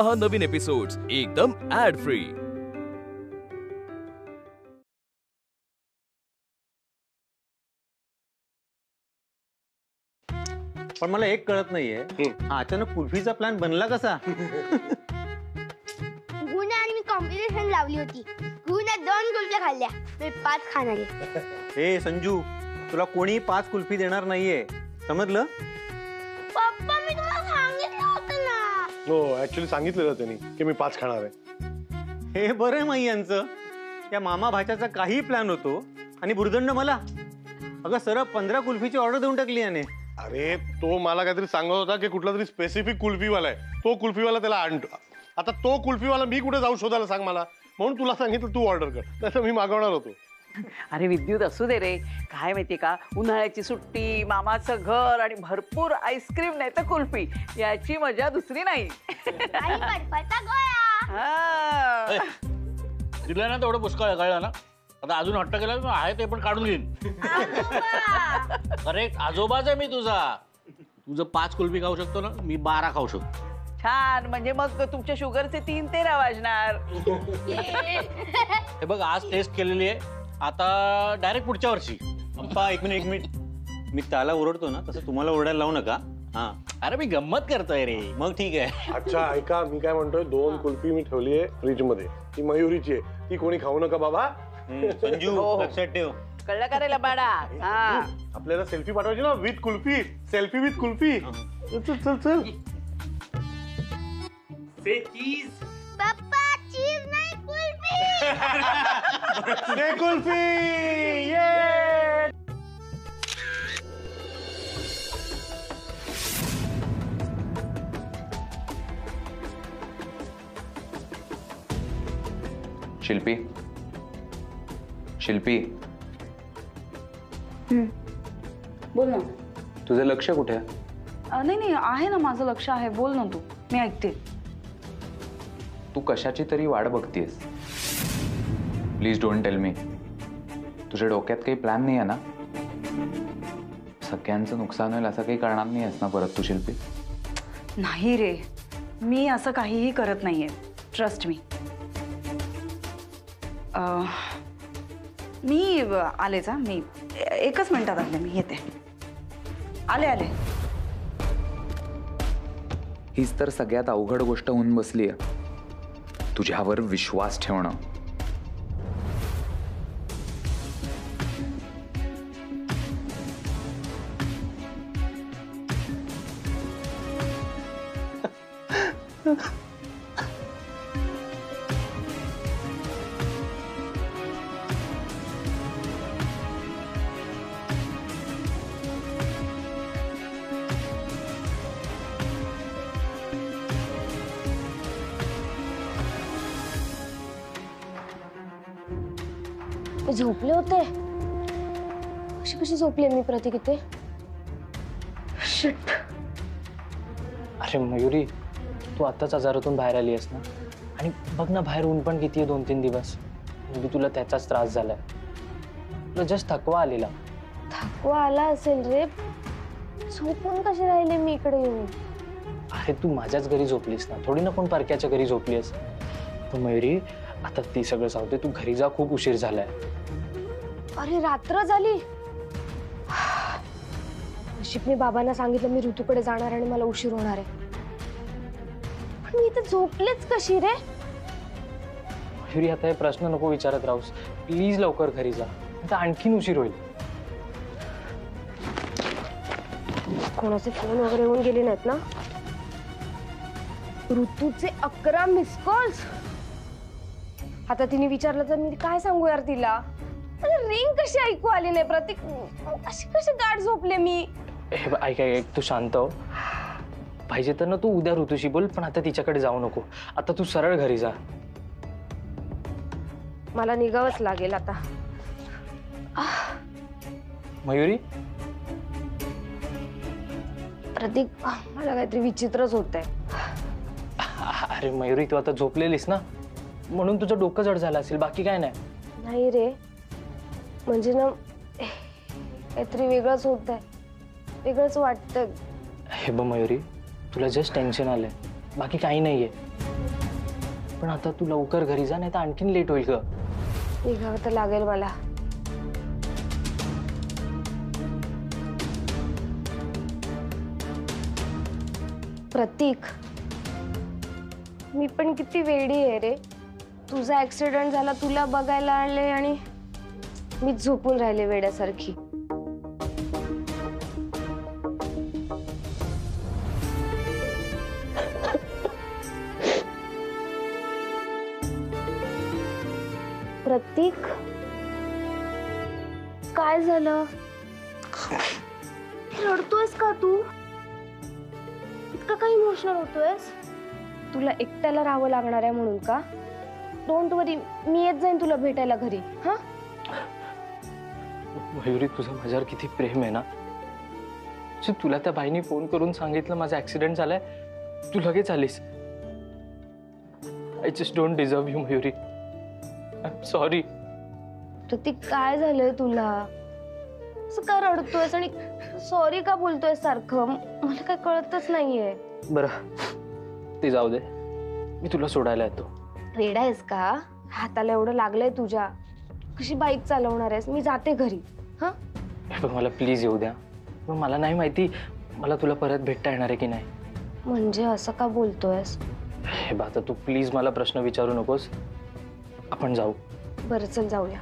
पहा नवीन एपिसोड्स एकदम add free. पण मला एक कळत नाहीये, हा अचानक कुल्फीचा प्लॅन बनला कसा? गुन्हा आणि मी कॉम्पिटिशन लावली होती। गुन्हा 2 कुल्फ्या खाल्ल्या, मी 5 खाणार आहे। हे संजू, तुला कोणी 5 कुल्फी देणार नाहीये, समजलं? पप्पा मी तुम्हाला सांगितलं होतं ना। हो, ऍक्च्युअली सांगितलेलं त्यांनी की मी 5 खाणार आहे। हे बरं माई यांचं, त्या मामा भाच्याचा काही प्लॅन होतो आणि भुर्दंड मला। अगं सरळ 15 कुल्फीची ऑर्डर देऊन टाकली याने। अरे तो मला काहीतरी सांगत होता की कुठला तरी स्पेसिफिक कुल्फीवाला आहे, तो कुल्फीवाला त्याला आणतो। आता तो कुल्फीवाला मी कुठे जाऊ शोधायला सांग मला, म्हणून तुला सांगितलं तू ऑर्डर कर, तसं मी मागवणार होतो। अरे विद्युत असू दे रे, काय माहिती का, उन्हाळ्याची सुट्टी, मामाचं घर आणि भरपूर आईस्क्रीम नाही तर कुल्फी, याची मजा दुसरी नाही। आणि बर्फाचा गोळा। दिलं ना तेवढं पुष्कळ कळलं ना, आता अजून हट्ट केला आहे ते पण काढून घेईन। अरे आजोबाच आहे मी तुझा, तुझं 5 कुल्फी खाऊ शकतो ना, मी 12 खाऊ शकतो। छान, म्हणजे मग तुमच्या शुगरचे 3 13 वाजणार। हे बघ आज टेस्ट केलेली आहे, आता डायरेक्ट पुढच्या वर्षी। पप्पा एक मिनिट, मी त्याला ओरडतो ना तसं तुम्हाला ओरडायला लावू नका। हा अरे मी गंमत करतोय रे। मग ठीक आहे। अच्छा ऐका, मी काय म्हणतोय, 2 कुल्फी मी ठेवली आहे फ्रीज मध्ये, ती मयुरीची आहे, ती कोणी खाऊ नका बाबा। संजू लक्षात ठेव, कळलं का रे लबाडा? हा आपल्याला सेल्फी पाठवायची ना with kulfi, selfie with kulfi. चल चल चल। पप्पा चीज नाही कुल्फी। दे कुल्फी, ये। शिल्पी, शिल्पी, बोल ना। तुझं लक्ष कुठे आहे? नाही नाही, आहे ना, माझं लक्ष आहे, बोल ना तू, मी ऐकते। तू कशाची तरी वाट बघतीयस? प्लीज डोंट टेल मी, तुझ्या डोक्यात काही प्लॅन नाही आहे ना? सगळ्यांचं नुकसान होईल असं काही करणार नाही आहेस ना परत तू शिल्पी? नाही रे, मी असं काहीही करत नाहीये, ट्रस्ट मी। मी आलेच, हा, मी 1च मिनिटात आले, मी येते, आले आले। हीच तर सगळ्यात अवघड गोष्ट होऊन बसली आहे, तुझ्यावर विश्वास ठेवणं। झोपले होते, कशी झोपले मी प्रतीक इथे? शिट। अरे मयुरी, तू आत्ताच आजारातून बाहेर आली आहेस ना, आणि बघ ना बाहेर ऊन पण किती आहे 2-3 दिवस, म्हणजे तुला त्याचाच त्रास झालाय, तुला जस्ट थकवा आलेला। थकवा आला असेल रे, झोपून कशी राहिले मी इकडे येऊन? अरे तू माझ्याच घरी झोपलीस ना, थोडी ना कोण परक्याच्या घरी झोपलीस। पण मयुरी आता ती सगळं सांगते, तू घरी जा, खूप उशीर झालाय। अरे रात्र झाली, नशीब मी बाबांना सांगितलं मी ऋतूकडे जाणार आणि मला उशीर होणार आहे, पण मी इथे झोपलेच कशी रे? मयुरी आता हे प्रश्न नको विचारत राहूस, प्लीज लवकर घरी जा, आता आणखीन उशीर होईल। कोणाचे फोन वगैरे येऊन गेले नाहीत ना? ऋतूचे 11 मिस कॉल्स। आता तिने विचारलं तर मी काय सांगू यार तिला? रिंग कशी ऐकू आली नाही प्रतीक? कशी गाढ झोपले मी? ऐक ऐक, तू शांत हो, पाहिजे तर ना तू उद्या ऋतूशी बोल, पण आता तिच्याकडे जाऊ नको, आता तू सरळ घरी जा। मला निघावंच लागेल आता। मयुरी प्रतीक, मला काहीतरी विचित्रच होतंय। अरे मयुरी, तू आता झोपलेलीस ना, म्हणून तुझं डोकं जड झालं असेल, बाकी काय नाही। नाही रे, म्हणजे ना काहीतरी वेगळंच होतंय, वेगळंच वाटतंय। हे बघ मयुरी, तुला जस्ट टेन्शन आलंय, बाकी काही नाहीये। पण आता तू लवकर घरी जा, नाही तर आणखीन लेट होईल ग. निघावं तर लागेल मला. प्रतीक, मी पण किती वेडी आहे रे. तुझा ऍक्सिडेंट झाला, तुला बघायला आले आणि मी झोपून राहिले वेड्यासारखी. प्रतीक, काय झालं? रडतोयस का तू? इतका काही इमोशनल होतोयस? तुला एकट्याला राहावं लागणार आहे म्हणून का? डोंट वरी, मी येत जाईन तुला भेटायला घरी. हा मयुरी, तुझं माझ्यावर किती प्रेम आहे ना. तुला त्या बाईने फोन करून सांगितलं माझा ऍक्सिडेंट झालाय, तू लगेच आलीस. I just don't deserve you Mayuri. I am sorry. Pratik, काय झालंय तुला? असं का रडतोयस आणि सॉरी का बोलतोय सारखं? मला काय कळतच नाहीये. बरं, ते जाऊ दे, मी तुला सोडायला येतो. वेडा आहेस का? हाताला एवढं लागलंय तुझ्या, कशी बाईक चालवणार आहेस? मी जाते घरी. हा, मला प्लीज येऊ द्या. पण मला नाही माहिती मला तुला परत भेटता येणार आहे की नाही. म्हणजे असं का बोलतोयस? हे बा, आता तू प्लीज मला प्रश्न विचारू नकोस. आपण जाऊ. बरं, चल जाऊया.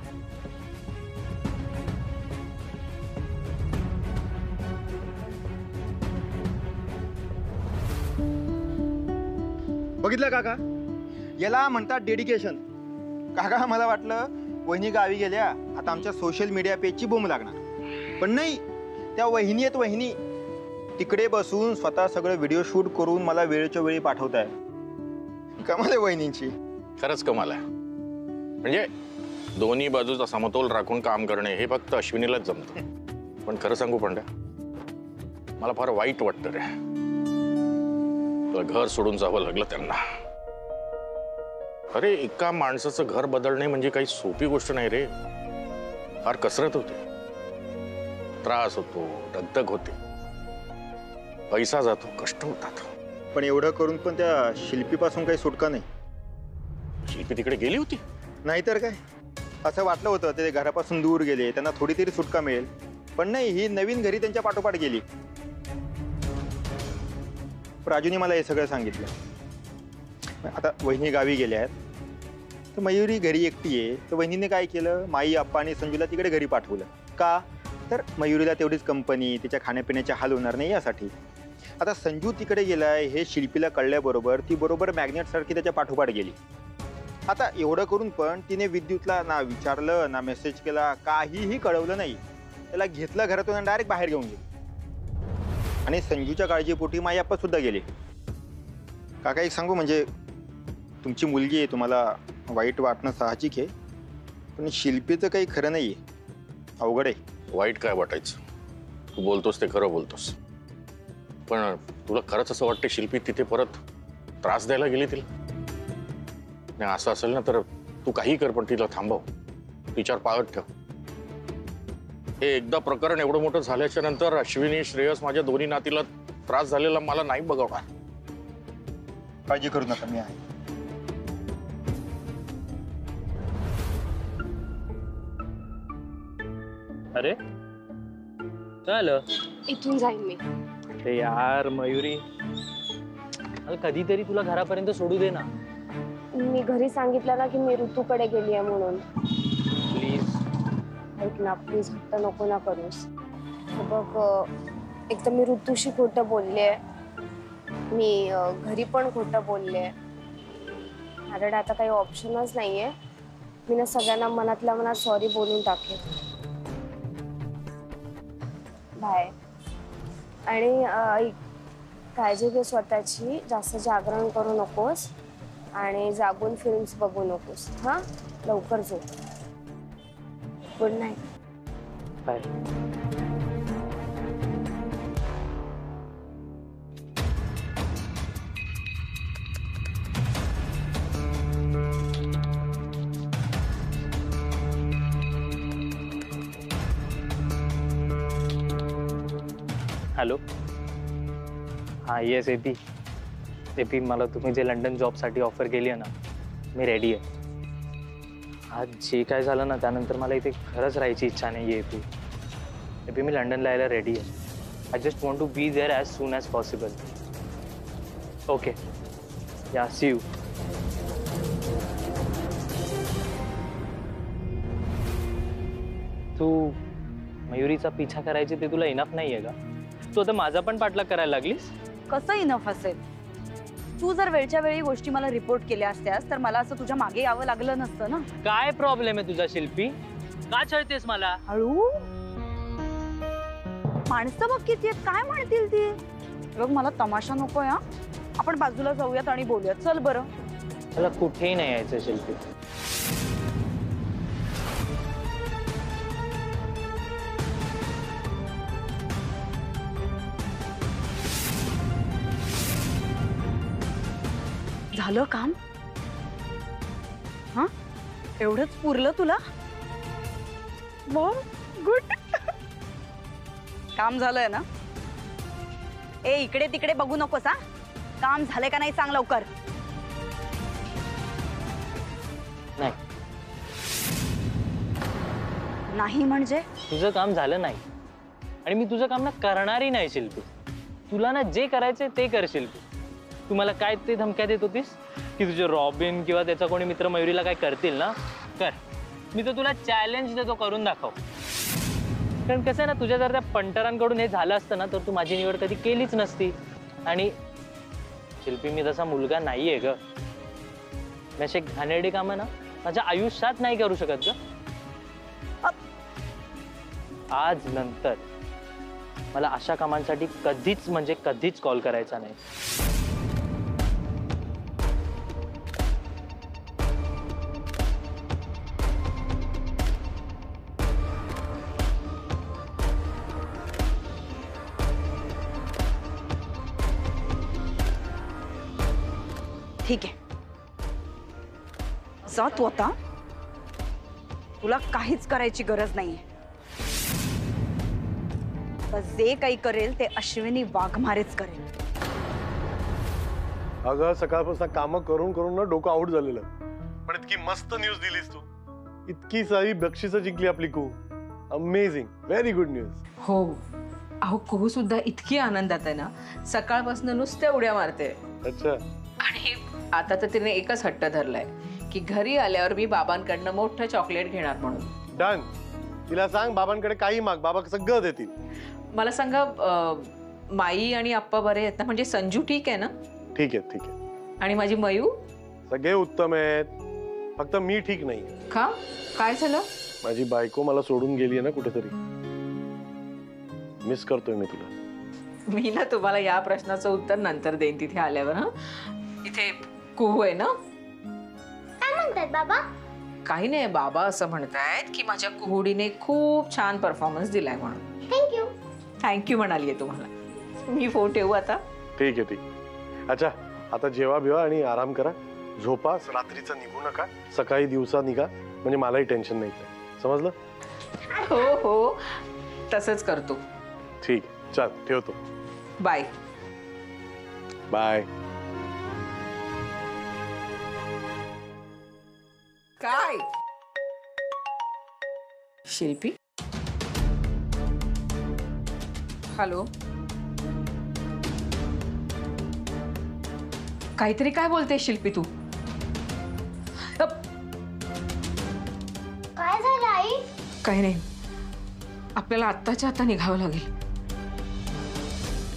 बघितलं काका, याला म्हणतात डेडिकेशन. काका, मला वाटलं वहिनी गावी गेल्या, आता आमच्या सोशल मीडिया पेजची बोंब लागणार. पण नाही, त्या वहिनी आहेत वहिनी. तिकडे बसून स्वतः सगळं व्हिडिओ शूट करून मला वेळच्या वेळी पाठवताय. कमाल आहे वहिनींची. खरंच कमाल आहे. म्हणजे दोन्ही बाजूचा समतोल राखून काम करणे हे फक्त अश्विनीलाच जमतं. पण खरं सांगू पंड्या, मला फार वाईट वाटतं रे. घर सोडून जावं लागलं त्यांना. अरे, एका माणसाचं घर बदलणे म्हणजे काही सोपी गोष्ट नाही रे. फार कसरत होते, त्रास होतो, दगदग होते, पैसा जातो, कष्ट होतात. पण एवढं करून पण त्या शिल्पीपासून काही सुटका नाही. शिल्पी तिकडे गेली होती? नाहीतर काय, असं वाटलं होतं ते घरापासून दूर गेले, त्यांना थोडी तरी सुटका मिळेल. पण नाही, ही नवीन घरी त्यांच्या पाठोपाठ गेली. राजूने मला हे सगळं सांगितलं. आता वहिनी गावी गेल्या आहेत, तर मयुरी घरी एकटी आहे. तर वहिनीने काय केलं, माई, आप्पा आणि संजूला तिकडे घरी पाठवलं. का? तर मयुरीला तेवढीच कंपनी, तिच्या खाण्यापिण्याचे हाल होणार नाही यासाठी. आता संजू तिकडे गेलाय हे शिल्पीला कळल्याबरोबर ती बरोबर मॅग्नेटसारखी त्याच्या पाठोपाठ गेली. आता एवढं करून पण तिने विद्युतला ना विचारलं, ना मेसेज केला, काहीही कळवलं नाही. त्याला घेतलं घरातून आणि डायरेक्ट बाहेर घेऊन गेली. आणि संजूच्या काळजीपोटी माई आप्पा सुद्धा गेले. काका, एक सांगू, म्हणजे तुमची मुलगी आहे, तुम्हाला वाईट वाटणं साहजिक आहे. पण शिल्पीचं काही खरं नाही आहे, अवघड आहे. वाईट काय वाटायचं? तू बोलतोस ते खरं बोलतोस. पण तुला खरंच असं वाटतं शिल्पी तिथे परत त्रास द्यायला गेली तिला? नाही, असं असेल ना तर तू काही कर, पण तिला थांबव, तिच्यावर पाळत ठेव. हे एकदा प्रकरण एवढं मोठं झाल्याच्या नंतर अश्विनी, श्रेयस, माझ्या दोन्ही नातीला त्रास झालेला मला नाही बघवणार. काळजी करू नका, मी आहे. अरे, झालं? इथून जाईन मी. अरे यार मयुरी, कधीतरी तुला घरापर्यंत सोडू दे ना. मी घरी सांगितलं ना की मी ऋतूकडे गेली आहे म्हणून. प्लीज ऐक ना, प्लीज हट्ट नको ना करूस. बघ, एक तर मी ऋतूशी खोटं बोलले, मी घरी पण खोटं बोलले. माझ्याकडे आता काही ऑप्शनच नाहीये. मी ना सगळ्यांना मनातल्या मनात सॉरी बोलून टाकेन. बाय. आणि ऐक, काळजी घे स्वतःची, जास्त जागरण करू नकोस आणि जागून फिल्म्स बघू नकोस. हा, लवकर झोप. Good night. बाय. हॅलो. हां, येस एपी. एपी, मला तुम्ही जे लंडन जॉबसाठी ऑफर केली आहे ना, मी रेडी आहे. आज जे काय झालं ना त्यानंतर मला इथे खरंच राहायची इच्छा नाही आहे. एपी मी लंडनला यायला रेडी आहे. I just want to be there as soon as possible. Okay या सी यू. तू मयुरीचा पिछा करायची ते तुला इनफ नाही आहे का? तू आता माझा पण पाठलाग करायला लागलीस. कसं इनफ असेल? तू जर वेळच्या वेळी गोष्टी मला रिपोर्ट केल्या असत्यास तर मला असं तुझ्या मागे यावं लागलं नसतं ना. काय प्रॉब्लेम आहे तुझा शिल्पी? का छळतेस मला? हळू. माणसं बघ किती आहेत, काय म्हणतील ती. बघ मला तमाशा नकोय हा. आपण बाजूला जाऊयात आणि बोलूयात. चल बरं. मला कुठेही नाही यायचं शिल्पी. झालं काम? हा एवढंच पुरलं तुला? गुड. काम झालंय ना? ए इकडे तिकडे बघू नकोस हा. काम झालंय का नाही सांग लवकर. नाही. नाही म्हणजे? तुझं काम झालं नाही आणि मी तुझं काम ना करणारही नाही शिल्पी. तुला ना जे करायचंय ते कर शिल्पी. तू मला काय ते धमक्या देत होतीस की तुझे रॉबिन किंवा त्याचा कोणी मित्र मयुरीला काय करतील ना, कर. मी तर तुला चॅलेंज देतो, करून दाखव. कारण कसं आहे ना, तुझ्या जर त्या पंटरांकडून हे झालं असतं ना तर तू माझी निवड कधी केलीच नसती. आणि शिल्पी मी तसा मुलगा नाहीये ग. मी असे घाणेरडी कामं ना माझ्या आयुष्यात नाही करू शकत ग. आज नंतर मला अशा कामांसाठी कधीच म्हणजे कधीच कॉल करायचा नाही. ठीक आहे, जा तू आता. तुला काहीच करायची गरज नाहीये. जे काही करेल ते अश्विनी वाघमारेच करेल. अगं सकाळपासून कामं करून करून ना डोकं आउट झालेलं. पण इतकी मस्त न्यूज दिलीस तू. इतकी सारी बक्षिसं जिंकली आपली Kuhu. Amazing, very good news. हो अहो, कुहू सुद्धा इतकी आनंदात आहे ना, सकाळपासून नुसत्या उड्या मारते. अच्छा. आणि आता तर तिने एकच हट्ट धरलाय की घरी आल्यावर मी बाबांकडनं मोठं चॉकलेट घेणार म्हणून. डन. तिला सांग बाबांकडे काही माग, बाबा सगळं देतील. मला सांगा, माई आणि आप्पा बरे आहेत ना? म्हणजे संजू ठीक आहे ना? ठीक आहे, ठीक आहे. आणि माझी मयू? सगळे उत्तम आहेत, फक्त मी ठीक नाही. का? काय झालं? माझी बायको मला सोडून गेली ना कुठेतरी. मिस करतोय मी तुला. मी ना तुम्हाला या प्रश्नाचं उत्तर नंतर देईन तिथे आल्यावर. हा, इथे कुहू आहे ना? काय म्हणतात बाबा? काही नाही, बाबा असं म्हणतायत की माझ्या कुहुडीने खूप छान परफॉर्मन्स दिलाय म्हणून. थँक्यू. थँक्यू म्हणाली आहे तुम्हाला. मी फोन ठेवू आता? ठीक आहे, ठीक. अच्छा, आता जेवा बिवा आणि आराम करा. झोपा, रात्रीचं निघू नका. सकाळी दिवसा निघा, म्हणजे मलाही टेन्शन नाही. समजलं? हो हो, तसंच करतो. ठीक, चल ठेवतो. बाय. बाय. काय शिल्पी? हॅलो, काहीतरी काय बोलते शिल्पी तू? काय झालं आई? काही नाही, आपल्याला आत्ताच्या आता निघावं लागेल.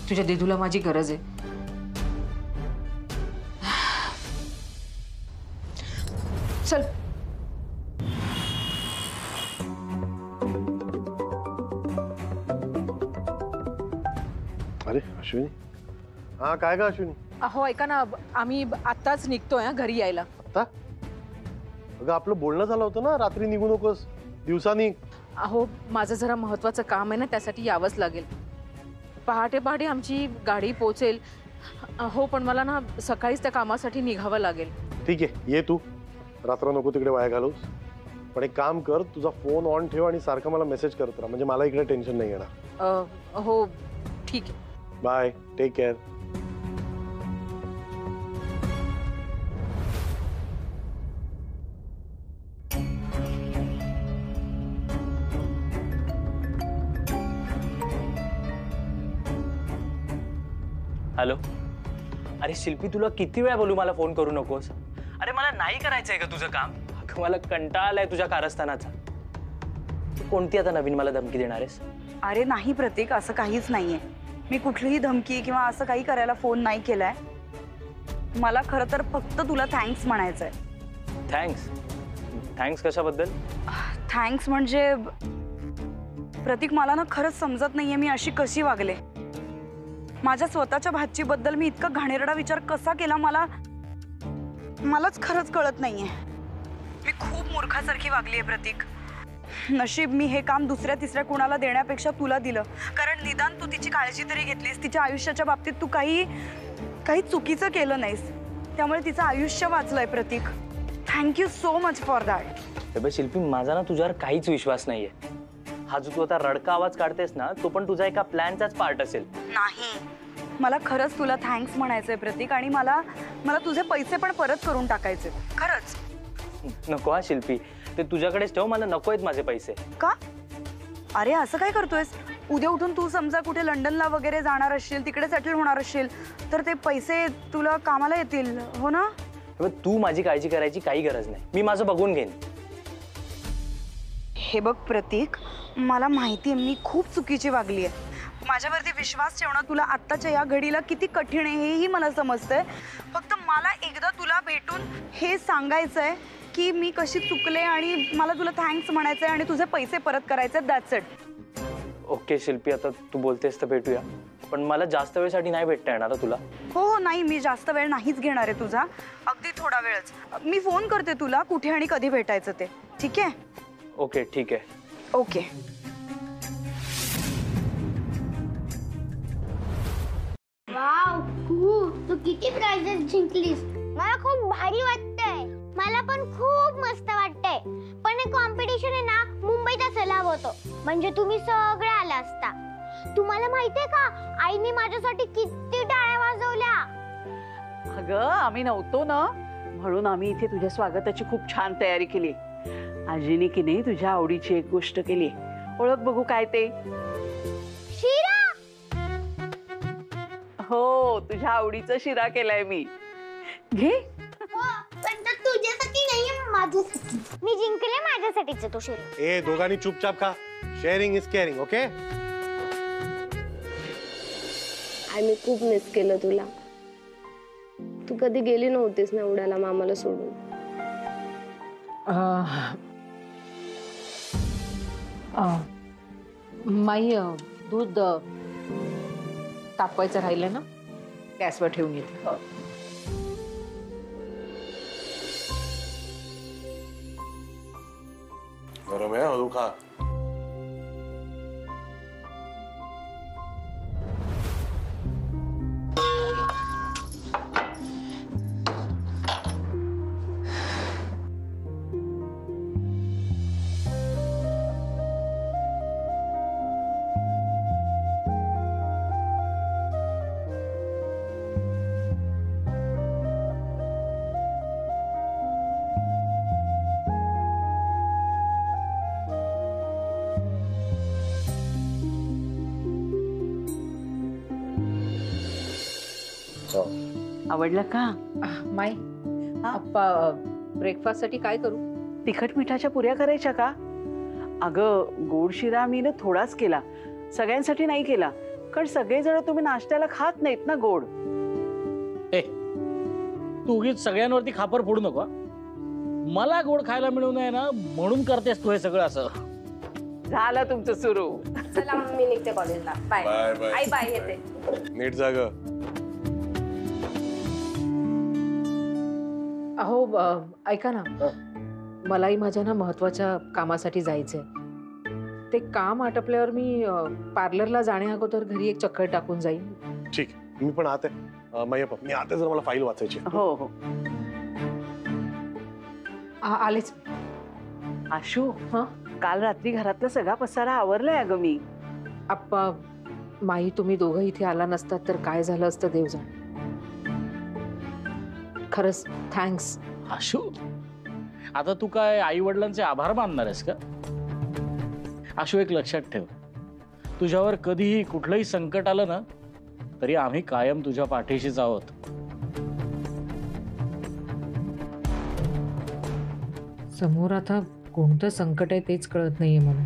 तुझ्या दिदूला माझी गरज आहे. चल. अरे अश्विनी. हा काय का अश्विनी? अहो ऐका ना, आम्ही आत्ताच निघतोय घरी यायला. आता? अगं आपलं बोलणं झालं होतं ना, रात्री निघू नकोस, दिवसा निघ. अहो माझं जरा महत्वाचं काम आहे ना, त्यासाठी यावंच लागेल. पहाटे पहाटे आमची गाडी पोहोचेल. हो पण मला ना सकाळीच त्या कामासाठी निघावं लागेल. ठीक आहे, ये तू. रात्र नको तिकडे वाया घालवूस. पण एक काम कर, तुझा फोन ऑन ठेव आणि सारखं मला मेसेज करत राहा, म्हणजे मला इकडे टेन्शन नाही येणार. हो ठीक आहे. Bye, take care. हॅलो. अरे शिल्पी, तुला किती वेळा बोलू मला फोन करू नकोस. अरे मला नाही करायचंय का तुझं काम. अगं मला कंटाळा आलाय तुझ्या कारस्थानाचा. तू कोणती आता नवीन मला धमकी देणार आहेस? अरे नाही प्रतीक, असं काहीच नाहीये. मी कुठलीही धमकी किंवा असं काही करायला फोन नाही केलाय. मला खरं तर फक्त तुला थँक्स म्हणायचंय. थँक्स? थँक्स कशाबद्दल? थँक्स म्हणजे प्रतीक, मला ना खरंच समजत नाहीये मी अशी कशी वागले. माझ्या स्वतःच्या भाचीबद्दल मी इतका घाणेरडा विचार कसा केला मलाच खरंच कळत नाहीये. मी खूप मूर्खासारखी वागलीये प्रतीक. नशीब मी हे काम दुसऱ्या तिसऱ्या कुणाला देण्यापेक्षा तुला दिलं, कारण निदान तू तिची काळजी तरी घेतलीस. तिच्या आयुष्याच्या बाबतीत तू काही चुकीचं केलं नाहीस, त्यामुळे तिचं आयुष्य वाचलंय Pratik. Thank you so much for that. Shilpi, माझा ना तुझ्यावर काहीच विश्वास नाहीये. हा जो तू आता रडका आवाज काढतेस ना, तो पण तुझा एका प्लॅनचाच पार्ट असेल. नाही, मला खरंच तुला थँक्स म्हणायचंय प्रतीक, आणि मला तुझे पैसे पण परत करून टाकायचे खरंच. नको हा शिल्पी, ते तुझ्याकडेच ठेव. मला नको आहेत माझे पैसे. का? अरे असं काय करतोयस? उद्या उठून तू समजा कुठे लंडनला वगैरे जाणार असशील, तिकडे सेटल होणार असशील, तर ते पैसे तुला कामाला येतील, हो ना? तू माझी काळजी करायची काही गरज नाही. मी माझं बघून घेईन. हे बघ प्रतीक, मला माहिती आहे मी खूप चुकीची वागली आहे. माझ्यावरती विश्वास ठेवणं तुला आत्ताच्या या घडीला किती कठीण आहे हेही मला समजतंय. फक्त मला एकदा तुला भेटून हे सांगायचंय की मी कशी चुकले, आणि मला तुला थँक्स म्हणायचंय आणि तुझे पैसे परत करायचे. That's it. ओके शिल्पी, आता तू बोलतेस तर भेटूया, पण मला जास्त वेळसाठी नाही भेटता येणार तुला. हो नाही, मी जास्त वेळ नाहीच घेणार आहे तुझा, अगदी थोडा वेळच. मी फोन करते तुला कुठे आणि कधी भेटायचं ते. ठीक आहे? ओके ठीक आहे. ओके. वाव, तू किती प्राइजेस जिंकलीस. मला खूप भारी वाटतंय. मला पण खूप मस्त वाटतंय. पण हे कॉम्पिटिशन आहे ना, मुंबईत असायला हवं होतं, म्हणजे तुम्ही सगळे आला असता. तुम्हाला माहितीये का, आईने माझ्यासाठी किती टाळ्या वाजवल्या. अगं आम्ही नव्हतो ना, म्हणून आम्ही इथे तुझ्या स्वागताची खूप छान तयारी केली. आजीने की नाही तुझ्या आवडीची एक गोष्ट केली. ओळख बघू काय ते. शिरा. हो, तुझ्या आवडीचा शिरा केलाय मी. घे. पण तो तुझ्यासाठी नाहीये, माझ्यासाठी. मी जिंकले, माझ्यासाठीच तो शिरा. ए दोघांनी चुपचाप खा. Sharing is caring. ओके. आम्ही खूप मिस केलं तुला. तू कधी गेली नव्हतीस ना उड्याला मामाला सोडून. माई, दूध तापवायचं राहिलं ना, गॅसवर ठेवून येते. गरम आहे, हळू खा. आवडलं का? माई, ब्रेकफास्ट साठी काय करू? तिखट मिठाच्या पुऱ्या करायच्या का? अगं गोड शिरा मी ना थोडाच केला, सगळ्यांसाठी नाही केला, कारण सगळेजण तुम्ही नाश्त्याला खात नाहीत ना गोड. तू उगीच सगळ्यांवरती खापर फोडू नको. मला गोड खायला मिळू नये ना म्हणून करतेस तू हे सगळं असं. झालं तुमचं सुरू. चला मी निघते कॉलेजला. Bye bye. आई बाय येते. नीट जाग. अहो ऐका ना, मलाही माझ्या ना महत्वाच्या कामासाठी जायचंय. ते काम आटपल्यावर मी पार्लरला जाण्या अगोदर घरी एक चक्कर टाकून जाईन. ठीक, मी पण आते. मी आता जर मला फाईल वाचायची. हो हो आलेच. आशू, काल रात्री घरातला सगळा पसारा आवरलाय अगं मी. आप्पा, माई, तुम्ही दोघं इथे आला नसतात तर काय झालं असतं देव जाण. खरंच थँक्स. आशू, आता तू काय आई वडिलांचे आभार मानणार आहेस का? आशू, एक लक्षात ठेव, तुझ्यावर कधीही कुठलंही संकट आलं ना तरी आम्ही कायम तुझ्या पाठीशीच आहोत. समोर आता कोणतं संकट आहे तेच कळत नाहीये मला.